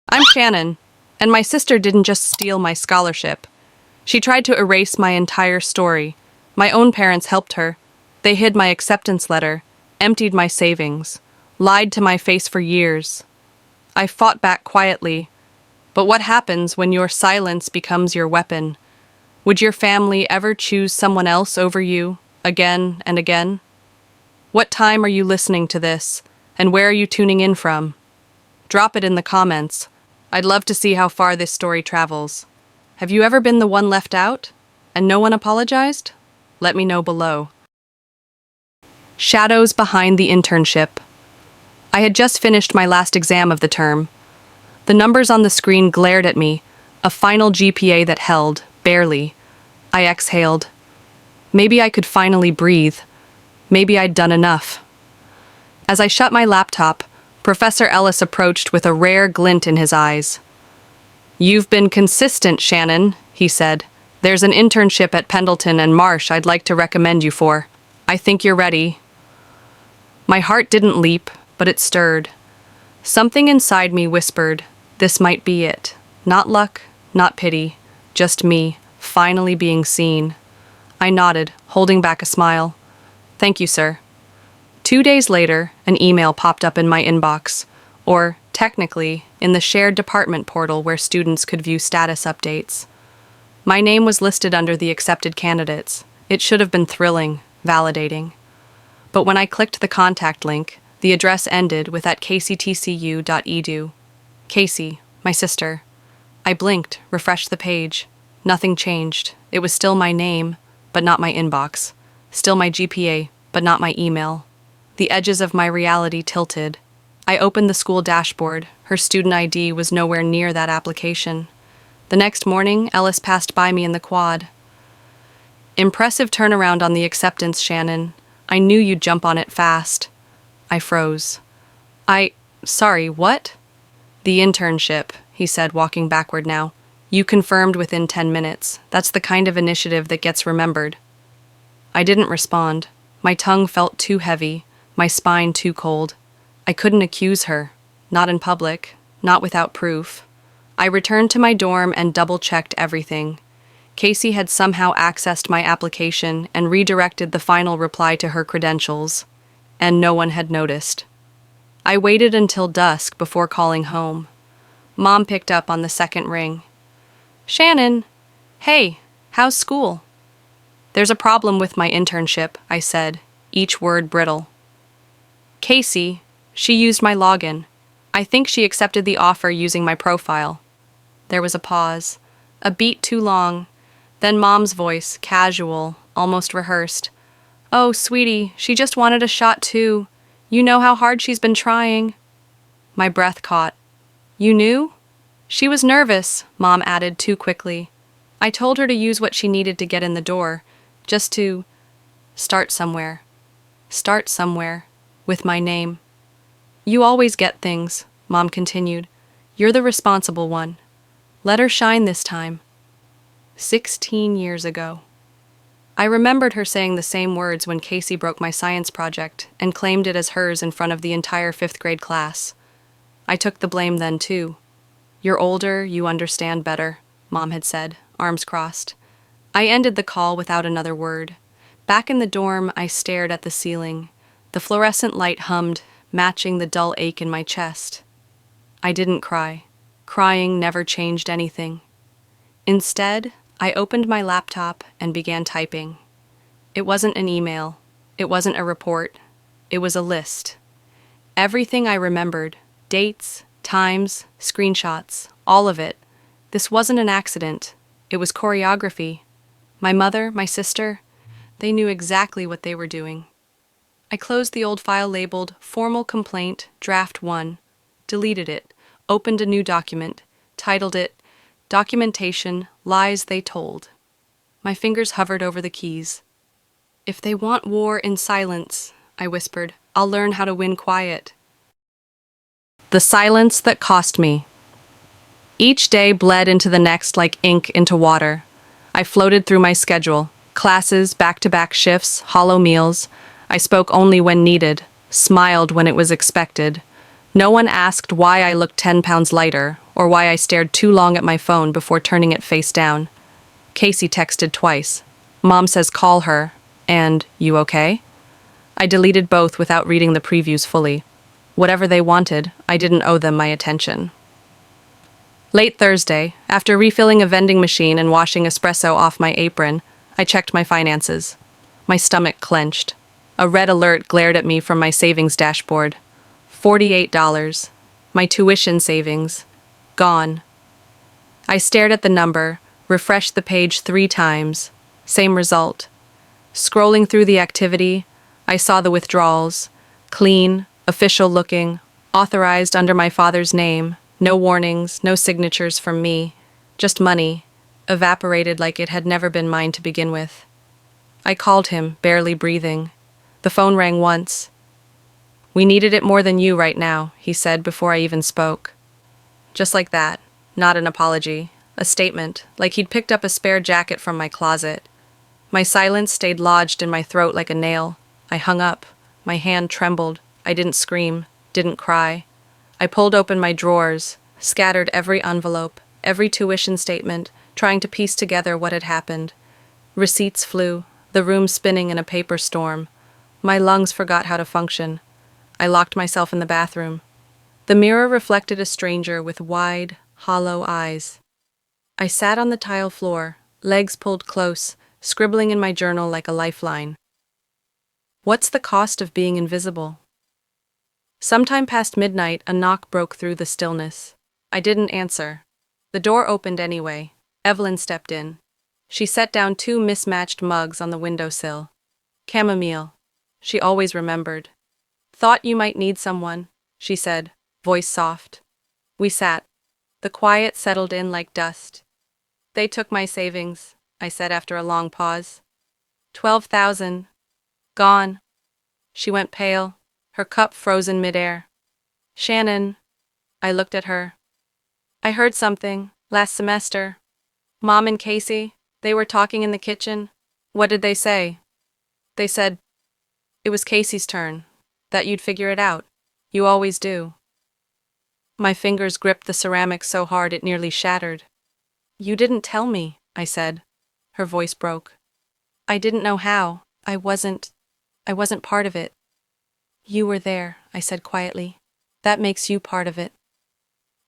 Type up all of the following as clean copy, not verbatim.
I'm Shannan, and my sister didn't just steal my scholarship. She tried to erase my entire story. My own parents helped her. They hid my acceptance letter, emptied my savings, lied to my face for years. I fought back quietly. But what happens when your silence becomes your weapon? Would your family ever choose someone else over you, again and again? What time are you listening to this, and where are you tuning in from? Drop it in the comments. I'd love to see how far this story travels. Have you ever been the one left out, and no one apologized? Let me know below. Shadows behind the internship. I had just finished my last exam of the term. The numbers on the screen glared at me, a final GPA that held, barely. I exhaled. Maybe I could finally breathe. Maybe I'd done enough. As I shut my laptop, Professor Ellis approached with a rare glint in his eyes. "You've been consistent, Shannan," he said. "There's an internship at Pendleton and Marsh I'd like to recommend you for. I think you're ready." My heart didn't leap, but it stirred. Something inside me whispered, this might be it. Not luck, not pity, just me, finally being seen. I nodded, holding back a smile. "Thank you, sir." 2 days later, an email popped up in my inbox, or, technically, in the shared department portal where students could view status updates. My name was listed under the accepted candidates. It should have been thrilling, validating. But when I clicked the contact link, the address ended with @kctcu.edu. Casey, my sister. I blinked, refreshed the page. Nothing changed. It was still my name, but not my inbox. Still my GPA, but not my email. The edges of my reality tilted. I opened the school dashboard. Her student ID was nowhere near that application. The next morning, Ellis passed by me in the quad. "Impressive turnaround on the acceptance, Shannan. I knew you'd jump on it fast." I froze. Sorry, what?" "The internship," he said, walking backward now. "You confirmed within 10 minutes. That's the kind of initiative that gets remembered." I didn't respond. My tongue felt too heavy, my spine too cold. I couldn't accuse her. Not in public, not without proof. I returned to my dorm and double-checked everything. Casey had somehow accessed my application and redirected the final reply to her credentials, and no one had noticed. I waited until dusk before calling home. Mom picked up on the second ring. "Shannan, hey, how's school?" "There's a problem with my internship," I said, each word brittle. "Casey, she used my login. I think she accepted the offer using my profile." There was a pause, a beat too long. Then Mom's voice, casual, almost rehearsed. "Oh, sweetie, she just wanted a shot too. You know how hard she's been trying." My breath caught. "You knew?" "She was nervous," Mom added too quickly. "I told her to use what she needed to get in the door, just to start somewhere. Start somewhere, with my name." "You always get things," Mom continued. "You're the responsible one. Let her shine this time." 16 years ago. I remembered her saying the same words when Casey broke my science project and claimed it as hers in front of the entire 5th grade class. I took the blame then, too. "You're older, you understand better," Mom had said, arms crossed. I ended the call without another word. Back in the dorm, I stared at the ceiling. The fluorescent light hummed, matching the dull ache in my chest. I didn't cry. Crying never changed anything. Instead, I opened my laptop and began typing. It wasn't an email. It wasn't a report. It was a list. Everything I remembered, dates, times, screenshots, all of it. This wasn't an accident. It was choreography. My mother, my sister, they knew exactly what they were doing. I closed the old file labeled Formal Complaint, Draft 1, deleted it, opened a new document, titled it Documentation, Lies They Told. My fingers hovered over the keys. "If they want war in silence," I whispered, "I'll learn how to win quiet." The silence that cost me. Each day bled into the next like ink into water. I floated through my schedule, classes, back-to-back shifts, hollow meals. I spoke only when needed, smiled when it was expected. No one asked why I looked 10 pounds lighter, or why I stared too long at my phone before turning it face down. Casey texted twice. Mom says call her, and you okay? I deleted both without reading the previews fully. Whatever they wanted, I didn't owe them my attention. Late Thursday, after refilling a vending machine and washing espresso off my apron, I checked my finances. My stomach clenched. A red alert glared at me from my savings dashboard. $48. My tuition savings. Gone. I stared at the number, refreshed the page 3 times. Same result. Scrolling through the activity, I saw the withdrawals. Clean, official looking, authorized under my father's name. No warnings, no signatures from me. Just money, evaporated like it had never been mine to begin with. I called him, barely breathing. The phone rang once. "We needed it more than you right now," he said before I even spoke. Just like that, not an apology, a statement, like he'd picked up a spare jacket from my closet. My silence stayed lodged in my throat like a nail. I hung up. My hand trembled. I didn't scream, didn't cry. I pulled open my drawers, scattered every envelope, every tuition statement, trying to piece together what had happened. Receipts flew, the room spinning in a paper storm. My lungs forgot how to function. I locked myself in the bathroom. The mirror reflected a stranger with wide, hollow eyes. I sat on the tile floor, legs pulled close, scribbling in my journal like a lifeline. What's the cost of being invisible? Sometime past midnight, a knock broke through the stillness. I didn't answer. The door opened anyway. Evelyn stepped in. She set down 2 mismatched mugs on the windowsill. Chamomile. She always remembered. "Thought you might need someone," she said, voice soft. We sat. The quiet settled in like dust. "They took my savings," I said after a long pause. 12,000. Gone. She went pale, her cup frozen midair. "Shannan." I looked at her. "I heard something, last semester. Mom and Casey, they were talking in the kitchen." "What did they say?" "They said it was Casey's turn, that you'd figure it out. You always do." My fingers gripped the ceramic so hard it nearly shattered. "You didn't tell me," I said. Her voice broke. "I didn't know how. I wasn't part of it." "You were there," I said quietly. "That makes you part of it."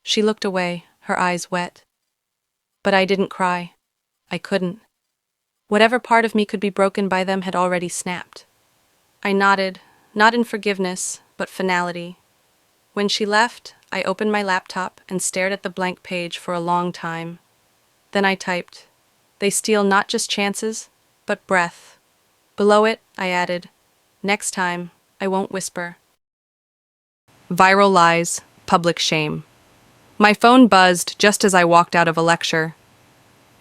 She looked away, her eyes wet. But I didn't cry. I couldn't. Whatever part of me could be broken by them had already snapped. I nodded, not in forgiveness, but finality. When she left, I opened my laptop and stared at the blank page for a long time. Then I typed, "They steal not just chances, but breath." Below it, I added, "Next time, I won't whisper." Viral lies, public shame. My phone buzzed just as I walked out of a lecture.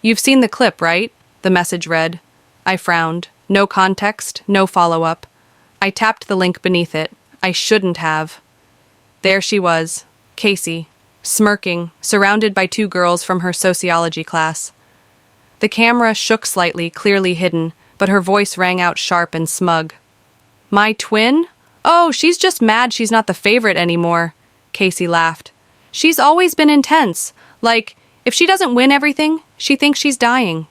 "You've seen the clip, right?" the message read. I frowned. No context, no follow-up. I tapped the link beneath it. I shouldn't have. There she was, Casey, smirking, surrounded by 2 girls from her sociology class. The camera shook slightly, clearly hidden, but her voice rang out sharp and smug. "My twin? Oh, she's just mad she's not the favorite anymore," Casey laughed. "She's always been intense. Like, if she doesn't win everything, she thinks she's dying."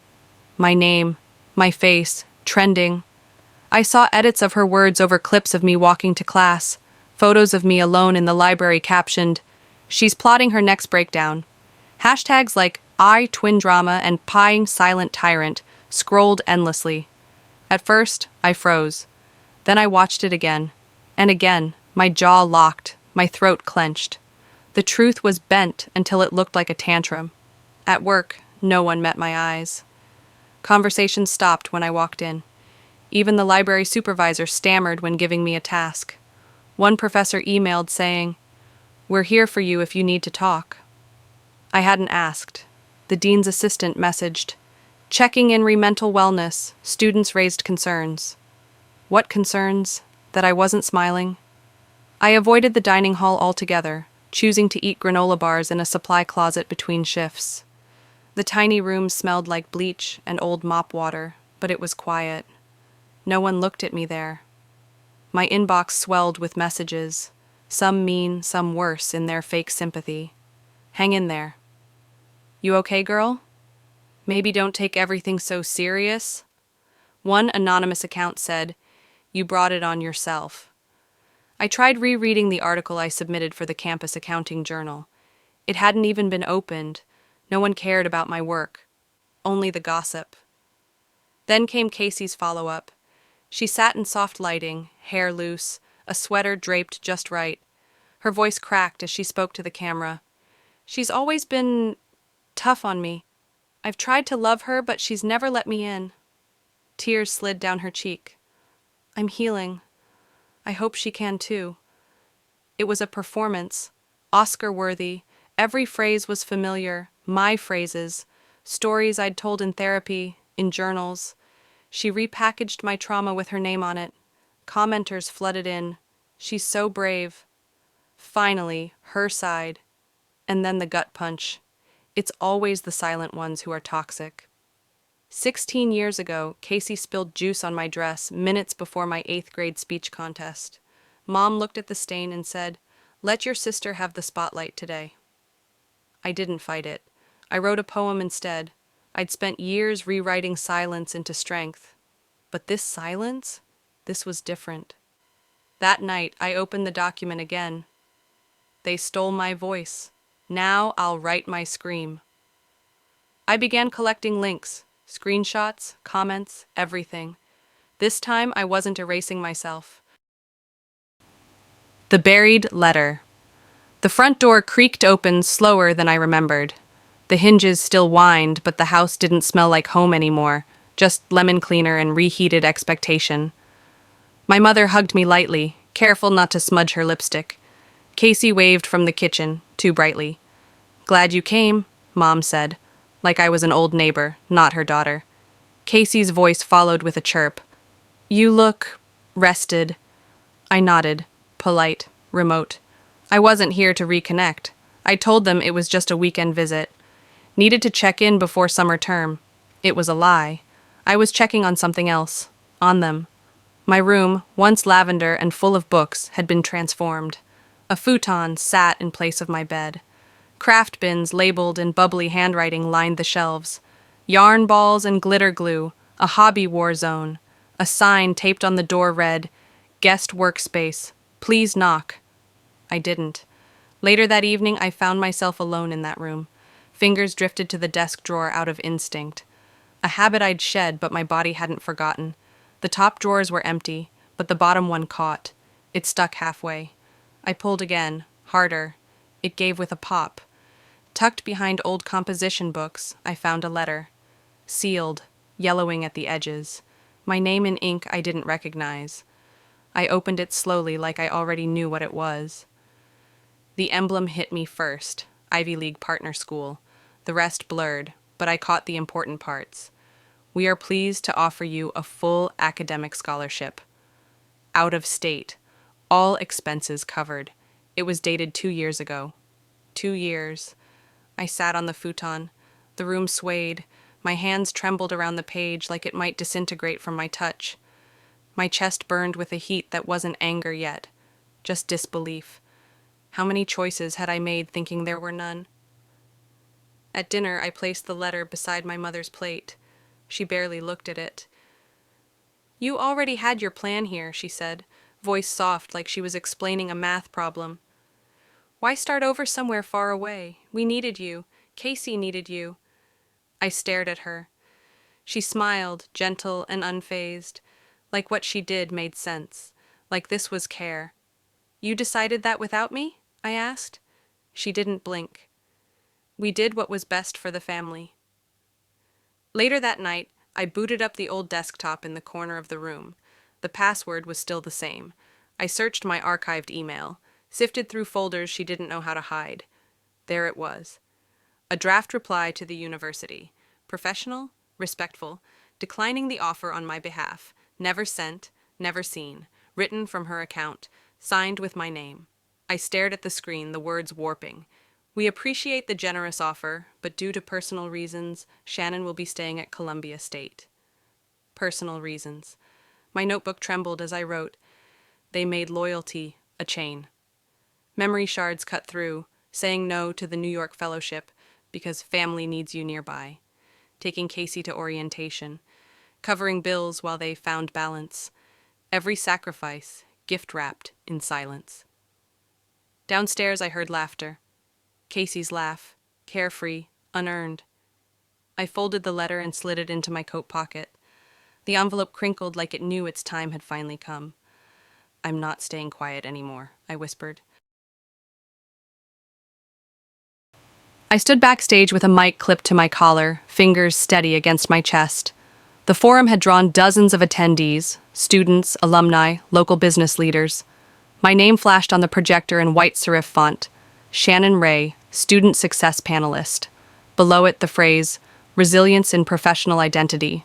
My name, my face, trending. I saw edits of her words over clips of me walking to class, photos of me alone in the library captioned, "She's plotting her next breakdown." Hashtags like I twin drama and pieing silent tyrant scrolled endlessly. At first, I froze. Then I watched it again. And again, my jaw locked, my throat clenched. The truth was bent until it looked like a tantrum. At work, no one met my eyes. Conversation stopped when I walked in. Even the library supervisor stammered when giving me a task. One professor emailed saying, "We're here for you if you need to talk." I hadn't asked. The dean's assistant messaged, "Checking in re-mental wellness, students raised concerns." What concerns? That I wasn't smiling? I avoided the dining hall altogether, choosing to eat granola bars in a supply closet between shifts. The tiny room smelled like bleach and old mop water, but it was quiet. No one looked at me there. My inbox swelled with messages, some mean, some worse in their fake sympathy. Hang in there. You okay, girl? Maybe don't take everything so serious. One anonymous account said, "You brought it on yourself." I tried rereading the article I submitted for the campus accounting journal. It hadn't even been opened. No one cared about my work. Only the gossip. Then came Casey's follow-up. She sat in soft lighting, hair loose, a sweater draped just right. Her voice cracked as she spoke to the camera. "She's always been tough on me. I've tried to love her, but she's never let me in." Tears slid down her cheek. "I'm healing. I hope she can too." It was a performance, Oscar-worthy. Every phrase was familiar, my phrases, stories I'd told in therapy, in journals. She repackaged my trauma with her name on it. Commenters flooded in. "She's so brave." Finally, her side. And then the gut punch. It's always the silent ones who are toxic. 16 years ago, Casey spilled juice on my dress minutes before my 8th grade speech contest. Mom looked at the stain and said, "Let your sister have the spotlight today." I didn't fight it. I wrote a poem instead. I'd spent years rewriting silence into strength. But this silence? This was different. That night, I opened the document again. They stole my voice. Now I'll write my scream. I began collecting links, screenshots, comments, everything. This time I wasn't erasing myself. The buried letter. The front door creaked open slower than I remembered. The hinges still whined, but the house didn't smell like home anymore, just lemon cleaner and reheated expectation. My mother hugged me lightly, careful not to smudge her lipstick. Casey waved from the kitchen, too brightly. "Glad you came," Mom said, like I was an old neighbor, not her daughter. Casey's voice followed with a chirp. "You look rested." I nodded, polite, remote. I wasn't here to reconnect. I told them it was just a weekend visit. Needed to check in before summer term. It was a lie. I was checking on something else. On them. My room, once lavender and full of books, had been transformed. A futon sat in place of my bed. Craft bins labeled in bubbly handwriting lined the shelves. Yarn balls and glitter glue, a hobby war zone. A sign taped on the door read, "Guest workspace. Please knock." I didn't. Later that evening, I found myself alone in that room. Fingers drifted to the desk drawer out of instinct. A habit I'd shed, but my body hadn't forgotten. The top drawers were empty, but the bottom one caught. It stuck halfway. I pulled again, harder. It gave with a pop. Tucked behind old composition books, I found a letter. Sealed, yellowing at the edges. My name in ink I didn't recognize. I opened it slowly like I already knew what it was. The emblem hit me first, Ivy League partner school. The rest blurred, but I caught the important parts. "We are pleased to offer you a full academic scholarship. Out of state. All expenses covered." It was dated 2 years ago. 2 years. I sat on the futon. The room swayed. My hands trembled around the page like it might disintegrate from my touch. My chest burned with a heat that wasn't anger yet, just disbelief. How many choices had I made thinking there were none? At dinner, I placed the letter beside my mother's plate. She barely looked at it. "You already had your plan here," she said, voice soft like she was explaining a math problem. "Why start over somewhere far away? We needed you. Casey needed you." I stared at her. She smiled, gentle and unfazed, like what she did made sense, like this was care. "You decided that without me?" I asked. She didn't blink. "We did what was best for the family." Later that night, I booted up the old desktop in the corner of the room. The password was still the same. I searched my archived email, sifted through folders she didn't know how to hide. There it was. A draft reply to the university. Professional, respectful, declining the offer on my behalf. Never sent, never seen. Written from her account. Signed with my name. I stared at the screen, the words warping. "We appreciate the generous offer, but due to personal reasons, Shannan will be staying at Columbia State." Personal reasons. My notebook trembled as I wrote. They made loyalty a chain. Memory shards cut through. saying no to the New York Fellowship because family needs you nearby, taking Casey to orientation, covering bills while they found balance, every sacrifice gift-wrapped in silence. Downstairs I heard laughter. Casey's laugh, carefree, unearned. I folded the letter and slid it into my coat pocket. The envelope crinkled like it knew its time had finally come. "I'm not staying quiet anymore," I whispered. I stood backstage with a mic clipped to my collar, fingers steady against my chest. The forum had drawn dozens of attendees, students, alumni, local business leaders. My name flashed on the projector in white serif font, Shannan Ray, Student Success Panelist. Below it, the phrase, Resilience in Professional Identity.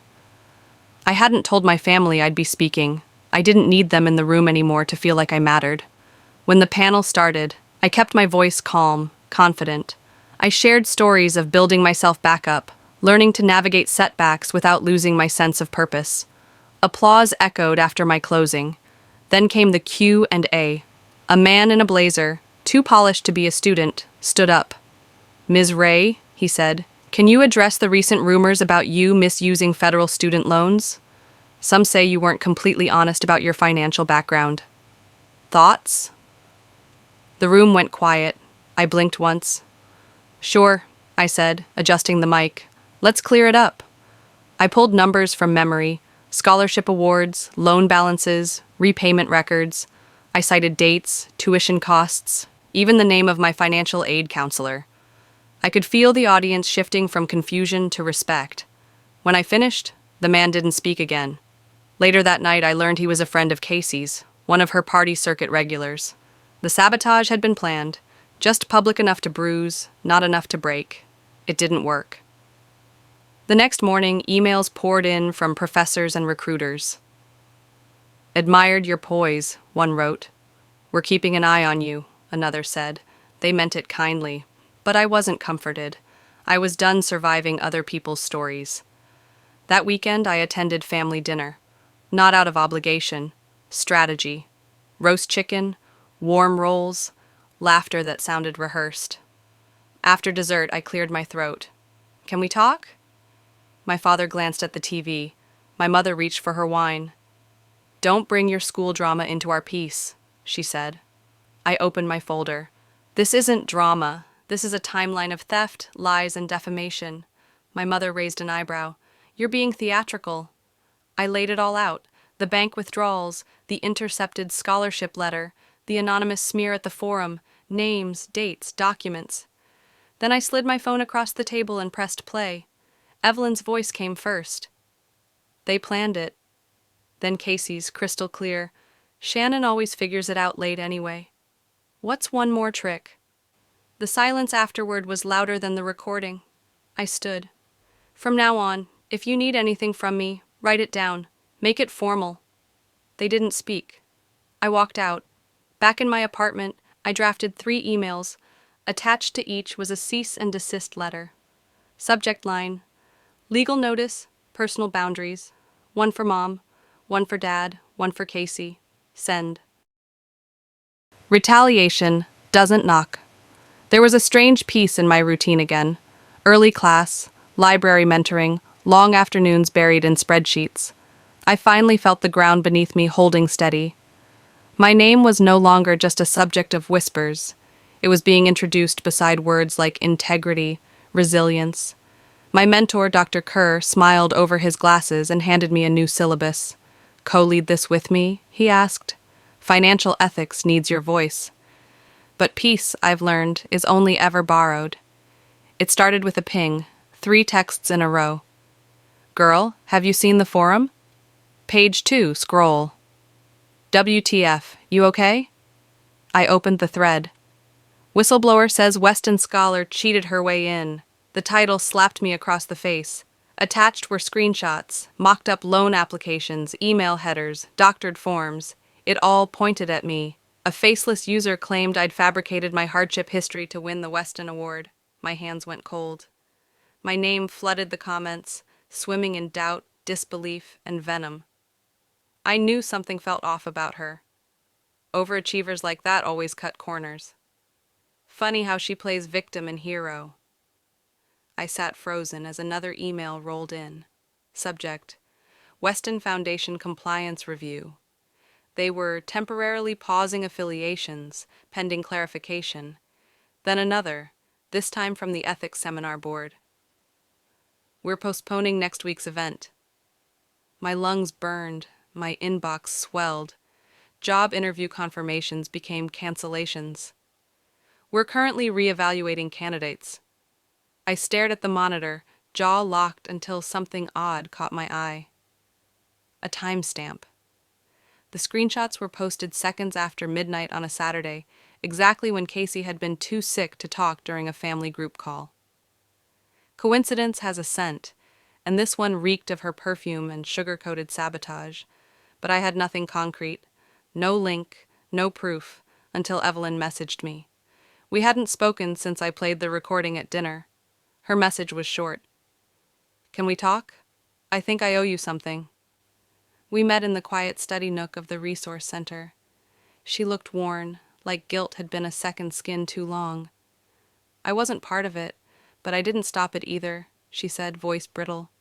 I hadn't told my family I'd be speaking. I didn't need them in the room anymore to feel like I mattered. When the panel started, I kept my voice calm, confident. I shared stories of building myself back up, learning to navigate setbacks without losing my sense of purpose. Applause echoed after my closing. Then came the Q&A. A man in a blazer, too polished to be a student, stood up. "Ms. Ray," he said, "can you address the recent rumors about you misusing federal student loans? Some say you weren't completely honest about your financial background. Thoughts?" The room went quiet. I blinked once. "Sure," I said, adjusting the mic. "Let's clear it up." I pulled numbers from memory, scholarship awards, loan balances, repayment records. I cited dates, tuition costs, even the name of my financial aid counselor. I could feel the audience shifting from confusion to respect. When I finished, the man didn't speak again. Later that night, I learned he was a friend of Casey's, one of her party circuit regulars. The sabotage had been planned, just public enough to bruise, not enough to break. It didn't work. The next morning, emails poured in from professors and recruiters. "Admired your poise," one wrote. "We're keeping an eye on you," another said. They meant it kindly, but I wasn't comforted. I was done surviving other people's stories. That weekend, I attended family dinner. Not out of obligation, strategy. Roast chicken, warm rolls, laughter that sounded rehearsed. After dessert, I cleared my throat. "Can we talk?" My father glanced at the TV. My mother reached for her wine. "Don't bring your school drama into our piece," she said. I opened my folder. "This isn't drama. This is a timeline of theft, lies, and defamation." My mother raised an eyebrow. "You're being theatrical." I laid it all out. The bank withdrawals, the intercepted scholarship letter, the anonymous smear at the forum, names, dates, documents. Then I slid my phone across the table and pressed play. Evelyn's voice came first. "They planned it." Then Casey's, crystal clear. "Shannan always figures it out late anyway. What's one more trick?" The silence afterward was louder than the recording. I stood. "From now on, if you need anything from me, write it down. Make it formal." They didn't speak. I walked out. Back in my apartment, I drafted 3 emails. Attached to each was a cease and desist letter. Subject line: legal notice, personal boundaries. One for Mom, one for Dad, one for Casey. Send. Retaliation doesn't knock. There was a strange peace in my routine again. Early class, library mentoring, long afternoons buried in spreadsheets. I finally felt the ground beneath me holding steady. My name was no longer just a subject of whispers. It was being introduced beside words like integrity, resilience. My mentor, Dr. Kerr, smiled over his glasses and handed me a new syllabus. "Co-lead this with me?" he asked. "Financial ethics needs your voice." But peace, I've learned, is only ever borrowed. It started with a ping, 3 texts in a row. "Girl, have you seen the forum?" "Page 2, scroll." "WTF, you okay?" I opened the thread. "Whistleblower says Weston scholar cheated her way in." The title slapped me across the face. Attached were screenshots, mocked-up loan applications, email headers, doctored forms. It all pointed at me. A faceless user claimed I'd fabricated my hardship history to win the Weston Award. My hands went cold. My name flooded the comments, swimming in doubt, disbelief, and venom. I knew something felt off about her. Overachievers like that always cut corners. Funny how she plays victim and hero. I sat frozen as another email rolled in. Subject: Weston Foundation Compliance Review. They were temporarily pausing affiliations, pending clarification. Then another, this time from the Ethics Seminar Board. We're postponing next week's event. My lungs burned, my inbox swelled. Job interview confirmations became cancellations. We're currently reevaluating candidates. I stared at the monitor, jaw locked until something odd caught my eye. A timestamp. The screenshots were posted seconds after midnight on a Saturday, exactly when Casey had been too sick to talk during a family group call. Coincidence has a scent, and this one reeked of her perfume and sugar-coated sabotage. But I had nothing concrete, no link, no proof, until Evelyn messaged me. We hadn't spoken since I played the recording at dinner. Her message was short. Can we talk? I think I owe you something. We met in the quiet study nook of the resource center. She looked worn, like guilt had been a second skin too long. I wasn't part of it, but I didn't stop it either, she said, voice brittle.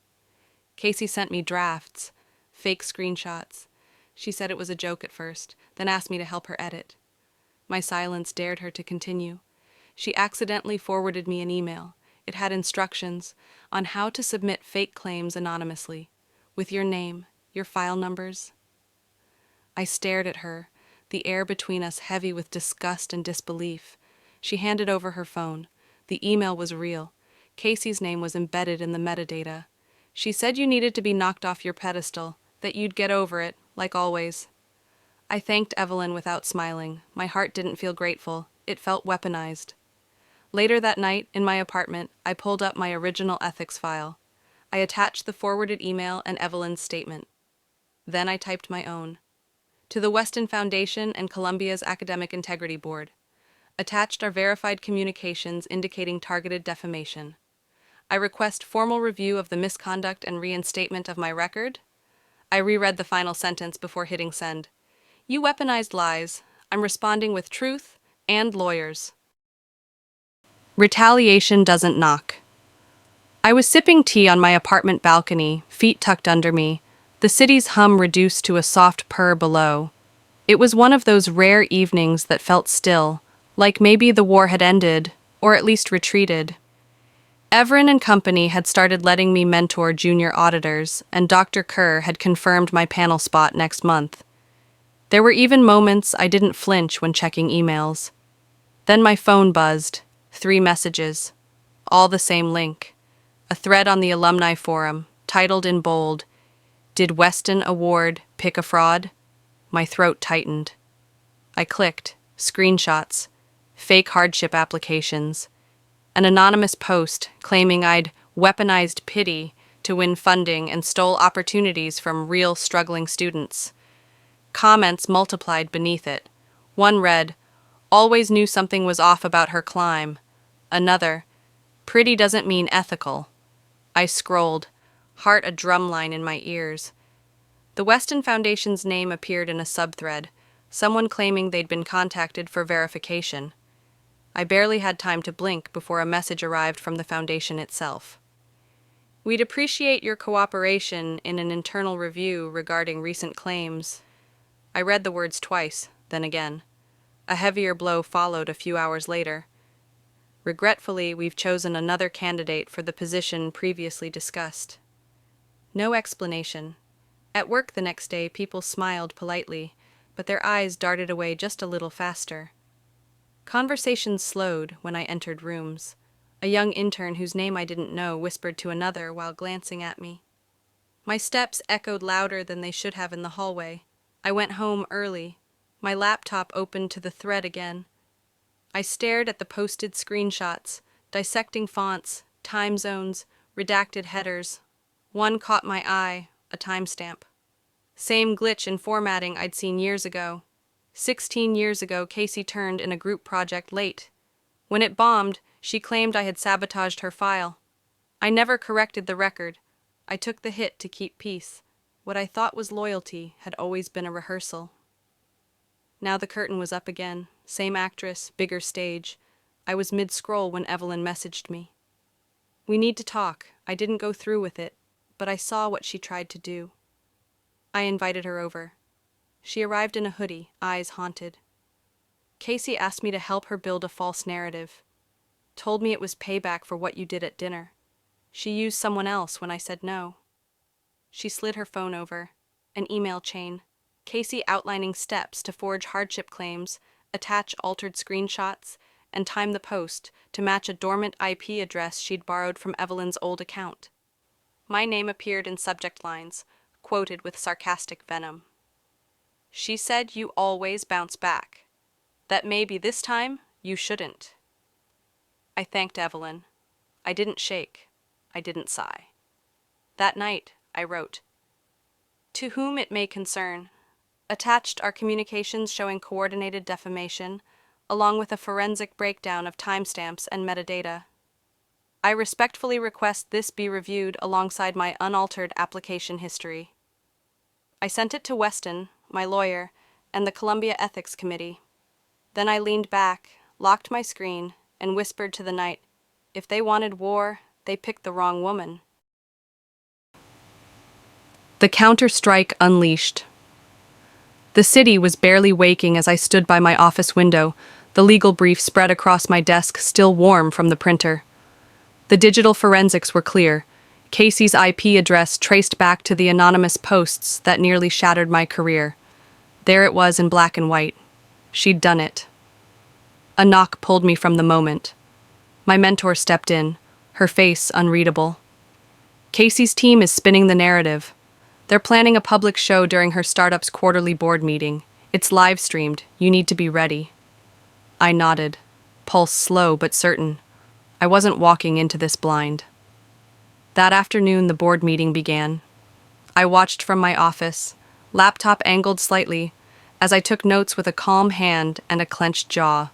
Casey sent me drafts, fake screenshots. She said it was a joke at first, then asked me to help her edit. My silence dared her to continue. She accidentally forwarded me an email. It had instructions on how to submit fake claims anonymously, with your name, your file numbers. I stared at her, the air between us heavy with disgust and disbelief. She handed over her phone. The email was real. Casey's name was embedded in the metadata. She said you needed to be knocked off your pedestal, that you'd get over it, like always. I thanked Evelyn without smiling. My heart didn't feel grateful. It felt weaponized. Later that night, in my apartment, I pulled up my original ethics file. I attached the forwarded email and Evelyn's statement. Then I typed my own. To the Weston Foundation and Columbia's Academic Integrity Board. Attached are verified communications indicating targeted defamation. I request formal review of the misconduct and reinstatement of my record. I reread the final sentence before hitting send. You weaponized lies. I'm responding with truth and lawyers. Retaliation doesn't knock. I was sipping tea on my apartment balcony, feet tucked under me, the city's hum reduced to a soft purr below. It was one of those rare evenings that felt still, like maybe the war had ended, or at least retreated. Everin and company had started letting me mentor junior auditors, and Dr. Kerr had confirmed my panel spot next month. There were even moments I didn't flinch when checking emails. Then my phone buzzed. 3 messages. All the same link. A thread on the alumni forum, titled in bold, "Did Weston Award pick a fraud?" My throat tightened. I clicked. Screenshots. Fake hardship applications. An anonymous post claiming I'd weaponized pity to win funding and stole opportunities from real struggling students. Comments multiplied beneath it. One read, "Always knew something was off about her climb." Another, "Pretty doesn't mean ethical." I scrolled, heart a drumline in my ears. The Weston Foundation's name appeared in a subthread, someone claiming they'd been contacted for verification. I barely had time to blink before a message arrived from the foundation itself. "We'd appreciate your cooperation in an internal review regarding recent claims." I read the words twice, then again. A heavier blow followed a few hours later. "Regretfully, we've chosen another candidate for the position previously discussed." No explanation. At work the next day, people smiled politely, but their eyes darted away just a little faster. Conversations slowed when I entered rooms. A young intern whose name I didn't know whispered to another while glancing at me. My steps echoed louder than they should have in the hallway. I went home early. My laptop opened to the thread again. I stared at the posted screenshots, dissecting fonts, time zones, redacted headers. One caught my eye, a timestamp. Same glitch in formatting I'd seen years ago. 16 years ago, Casey turned in a group project late. When it bombed, she claimed I had sabotaged her file. I never corrected the record. I took the hit to keep peace. What I thought was loyalty had always been a rehearsal. Now the curtain was up again. Same actress, bigger stage. I was mid-scroll when Evelyn messaged me. "We need to talk. I didn't go through with it, but I saw what she tried to do." I invited her over. She arrived in a hoodie, eyes haunted. "Casey asked me to help her build a false narrative. Told me it was payback for what you did at dinner. She used someone else when I said no." She slid her phone over. An email chain. Casey outlining steps to forge hardship claims, attach altered screenshots, and time the post to match a dormant IP address she'd borrowed from Evelyn's old account. My name appeared in subject lines, quoted with sarcastic venom. "She said you always bounce back. That maybe this time you shouldn't." I thanked Evelyn. I didn't shake. I didn't sigh. That night, I wrote, "To whom it may concern," attached our communications showing coordinated defamation, along with a forensic breakdown of timestamps and metadata. I respectfully request this be reviewed alongside my unaltered application history. I sent it to Weston, my lawyer, and the Columbia Ethics Committee. Then I leaned back, locked my screen, and whispered to the night, "If they wanted war, they picked the wrong woman." The counter-strike unleashed. The city was barely waking as I stood by my office window, the legal brief spread across my desk still warm from the printer. The digital forensics were clear. Casey's IP address traced back to the anonymous posts that nearly shattered my career. There it was in black and white. She'd done it. A knock pulled me from the moment. My mentor stepped in, her face unreadable. "Casey's team is spinning the narrative. They're planning a public show during her startup's quarterly board meeting. It's live-streamed. You need to be ready." I nodded, pulse slow but certain. I wasn't walking into this blind. That afternoon, the board meeting began. I watched from my office, laptop angled slightly, as I took notes with a calm hand and a clenched jaw.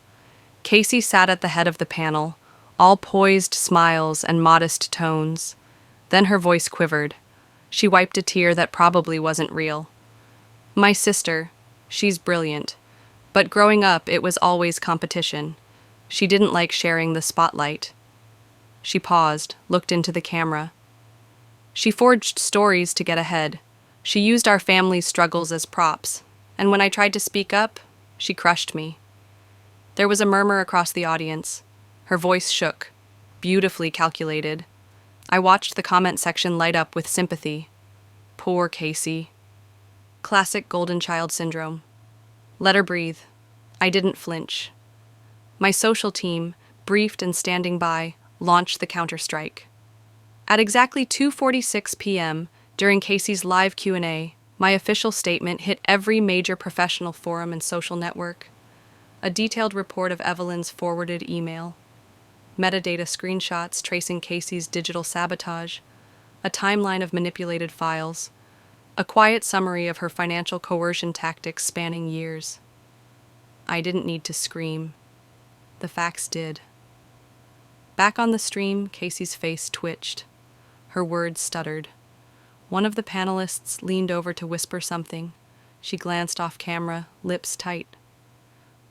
Casey sat at the head of the panel, all poised smiles and modest tones. Then her voice quivered. She wiped a tear that probably wasn't real. "My sister, she's brilliant. But growing up, it was always competition. She didn't like sharing the spotlight." She paused, looked into the camera. "She forged stories to get ahead. She used our family's struggles as props. And when I tried to speak up, she crushed me." There was a murmur across the audience. Her voice shook, beautifully calculated. I watched the comment section light up with sympathy. Poor Casey. Classic golden child syndrome. Let her breathe. I didn't flinch. My social team, briefed and standing by, launched the counter-strike. At exactly 2:46 p.m., during Casey's live Q&A, my official statement hit every major professional forum and social network. A detailed report of Evelyn's forwarded email, metadata screenshots tracing Casey's digital sabotage, a timeline of manipulated files, a quiet summary of her financial coercion tactics spanning years. I didn't need to scream. The facts did. Back on the stream, Casey's face twitched. Her words stuttered. One of the panelists leaned over to whisper something. She glanced off camera, lips tight.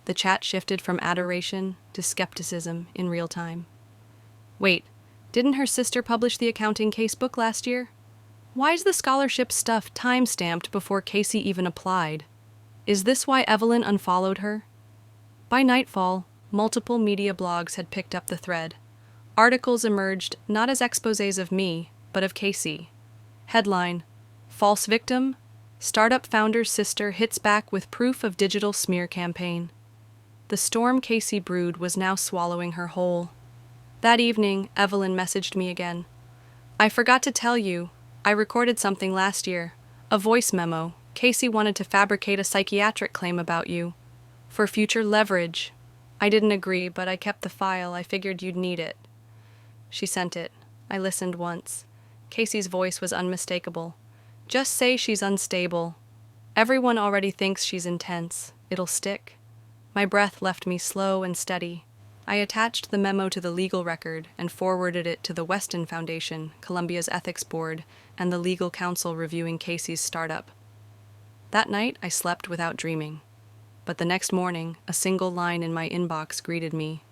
The chat shifted from adoration to skepticism in real time. Wait, didn't her sister publish the accounting casebook last year? Why's the scholarship stuff time-stamped before Casey even applied? Is this why Evelyn unfollowed her? By nightfall, multiple media blogs had picked up the thread. Articles emerged not as exposés of me, but of Casey. Headline: False victim? Startup founder's sister hits back with proof of digital smear campaign. The storm Casey brewed was now swallowing her whole. That evening, Evelyn messaged me again. "I forgot to tell you, I recorded something last year. A voice memo. Casey wanted to fabricate a psychiatric claim about you. For future leverage." I didn't agree, but I kept the file. I figured you'd need it. She sent it. I listened once. Casey's voice was unmistakable. "Just say she's unstable. Everyone already thinks she's intense. It'll stick." My breath left me slow and steady. I attached the memo to the legal record and forwarded it to the Weston Foundation, Columbia's ethics board, and the legal counsel reviewing Casey's startup. That night, I slept without dreaming. But the next morning, a single line in my inbox greeted me.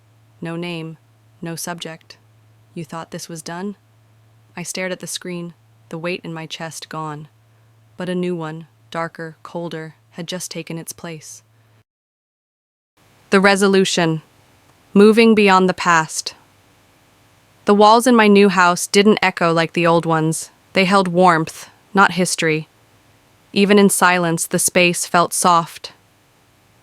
No name, no subject. You thought this was done? I stared at the screen, the weight in my chest gone. But a new one, darker, colder, had just taken its place. The resolution. Moving beyond the past. The walls in my new house didn't echo like the old ones. They held warmth, not history. Even in silence, the space felt soft.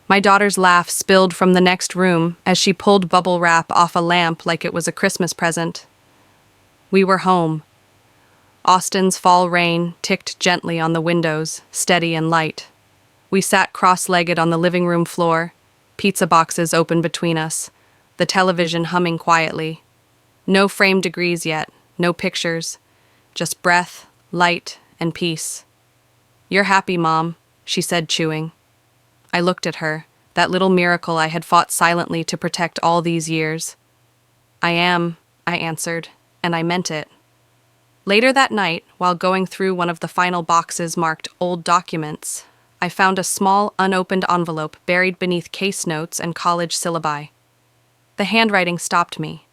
My daughter's laugh spilled from the next room as she pulled bubble wrap off a lamp like it was a Christmas present. We were home. Austin's fall rain ticked gently on the windows, steady and light. We sat cross-legged on the living room floor, pizza boxes open between us, the television humming quietly. No frame degrees yet, no pictures, just breath, light, and peace. "You're happy, Mom," she said, chewing. I looked at her, that little miracle I had fought silently to protect all these years. "I am," I answered, and I meant it. Later that night, while going through one of the final boxes marked old documents, I found a small, unopened envelope buried beneath case notes and college syllabi. The handwriting stopped me.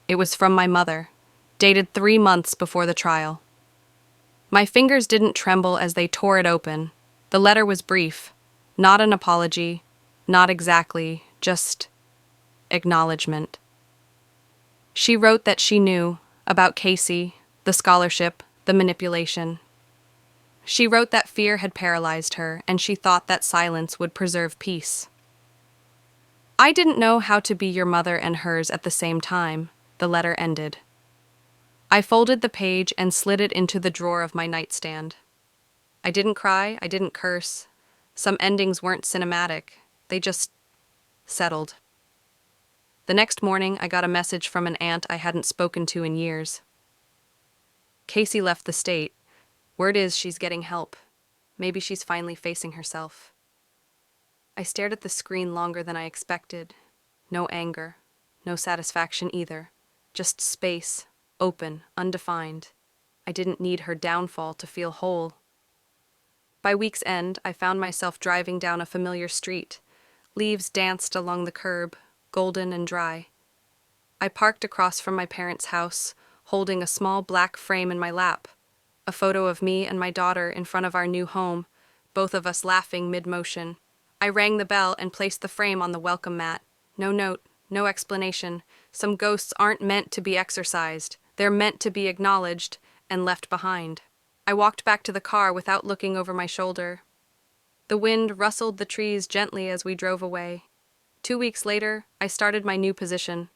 It was from my mother, dated 3 months before the trial. My fingers didn't tremble as they tore it open. The letter was brief, not an apology, not exactly, just acknowledgement. She wrote that she knew about Casey, the scholarship, the manipulation. She wrote that fear had paralyzed her, and she thought that silence would preserve peace. "I didn't know how to be your mother and hers at the same time," the letter ended. I folded the page and slid it into the drawer of my nightstand. I didn't cry, I didn't curse. Some endings weren't cinematic, they just settled. The next morning, I got a message from an aunt I hadn't spoken to in years. "Casey left the state. Word is she's getting help. Maybe she's finally facing herself." I stared at the screen longer than I expected. No anger, no satisfaction either. Just space, open, undefined. I didn't need her downfall to feel whole. By week's end, I found myself driving down a familiar street. Leaves danced along the curb, golden and dry. I parked across from my parents' house, holding a small black frame in my lap. A photo of me and my daughter in front of our new home, both of us laughing mid-motion. I rang the bell and placed the frame on the welcome mat. No note, no explanation. Some ghosts aren't meant to be exorcised. They're meant to be acknowledged and left behind. I walked back to the car without looking over my shoulder. The wind rustled the trees gently as we drove away. 2 weeks later, I started my new position.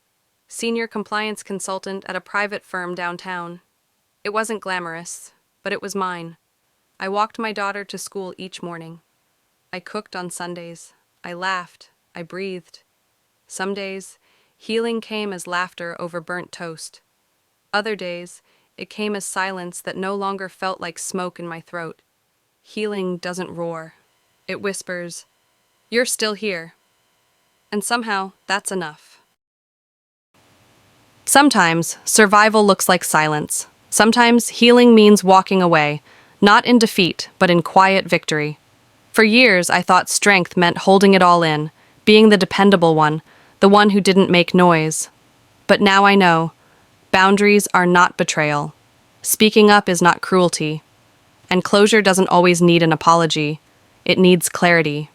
Senior compliance consultant at a private firm downtown. It wasn't glamorous, but it was mine. I walked my daughter to school each morning. I cooked on Sundays. I laughed. I breathed. Some days, healing came as laughter over burnt toast. Other days, it came as silence that no longer felt like smoke in my throat. Healing doesn't roar. It whispers, "You're still here." And somehow, that's enough. Sometimes, survival looks like silence. Sometimes, healing means walking away, not in defeat, but in quiet victory. For years, I thought strength meant holding it all in, being the dependable one, the one who didn't make noise. But now I know, boundaries are not betrayal. Speaking up is not cruelty. And closure doesn't always need an apology. It needs clarity.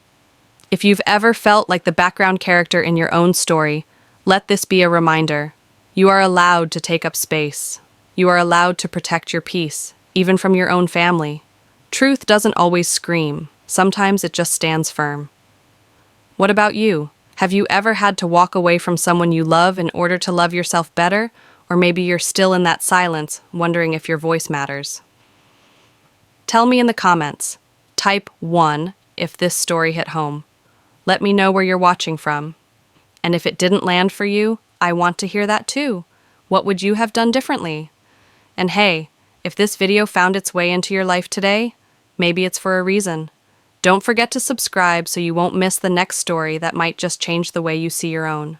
If you've ever felt like the background character in your own story, let this be a reminder. You are allowed to take up space. You are allowed to protect your peace, even from your own family. Truth doesn't always scream. Sometimes it just stands firm. What about you? Have you ever had to walk away from someone you love in order to love yourself better? Or maybe you're still in that silence, wondering if your voice matters. Tell me in the comments. Type 1 if this story hit home. Let me know where you're watching from. And if it didn't land for you, I want to hear that too. What would you have done differently? And hey, if this video found its way into your life today, maybe it's for a reason. Don't forget to subscribe so you won't miss the next story that might just change the way you see your own.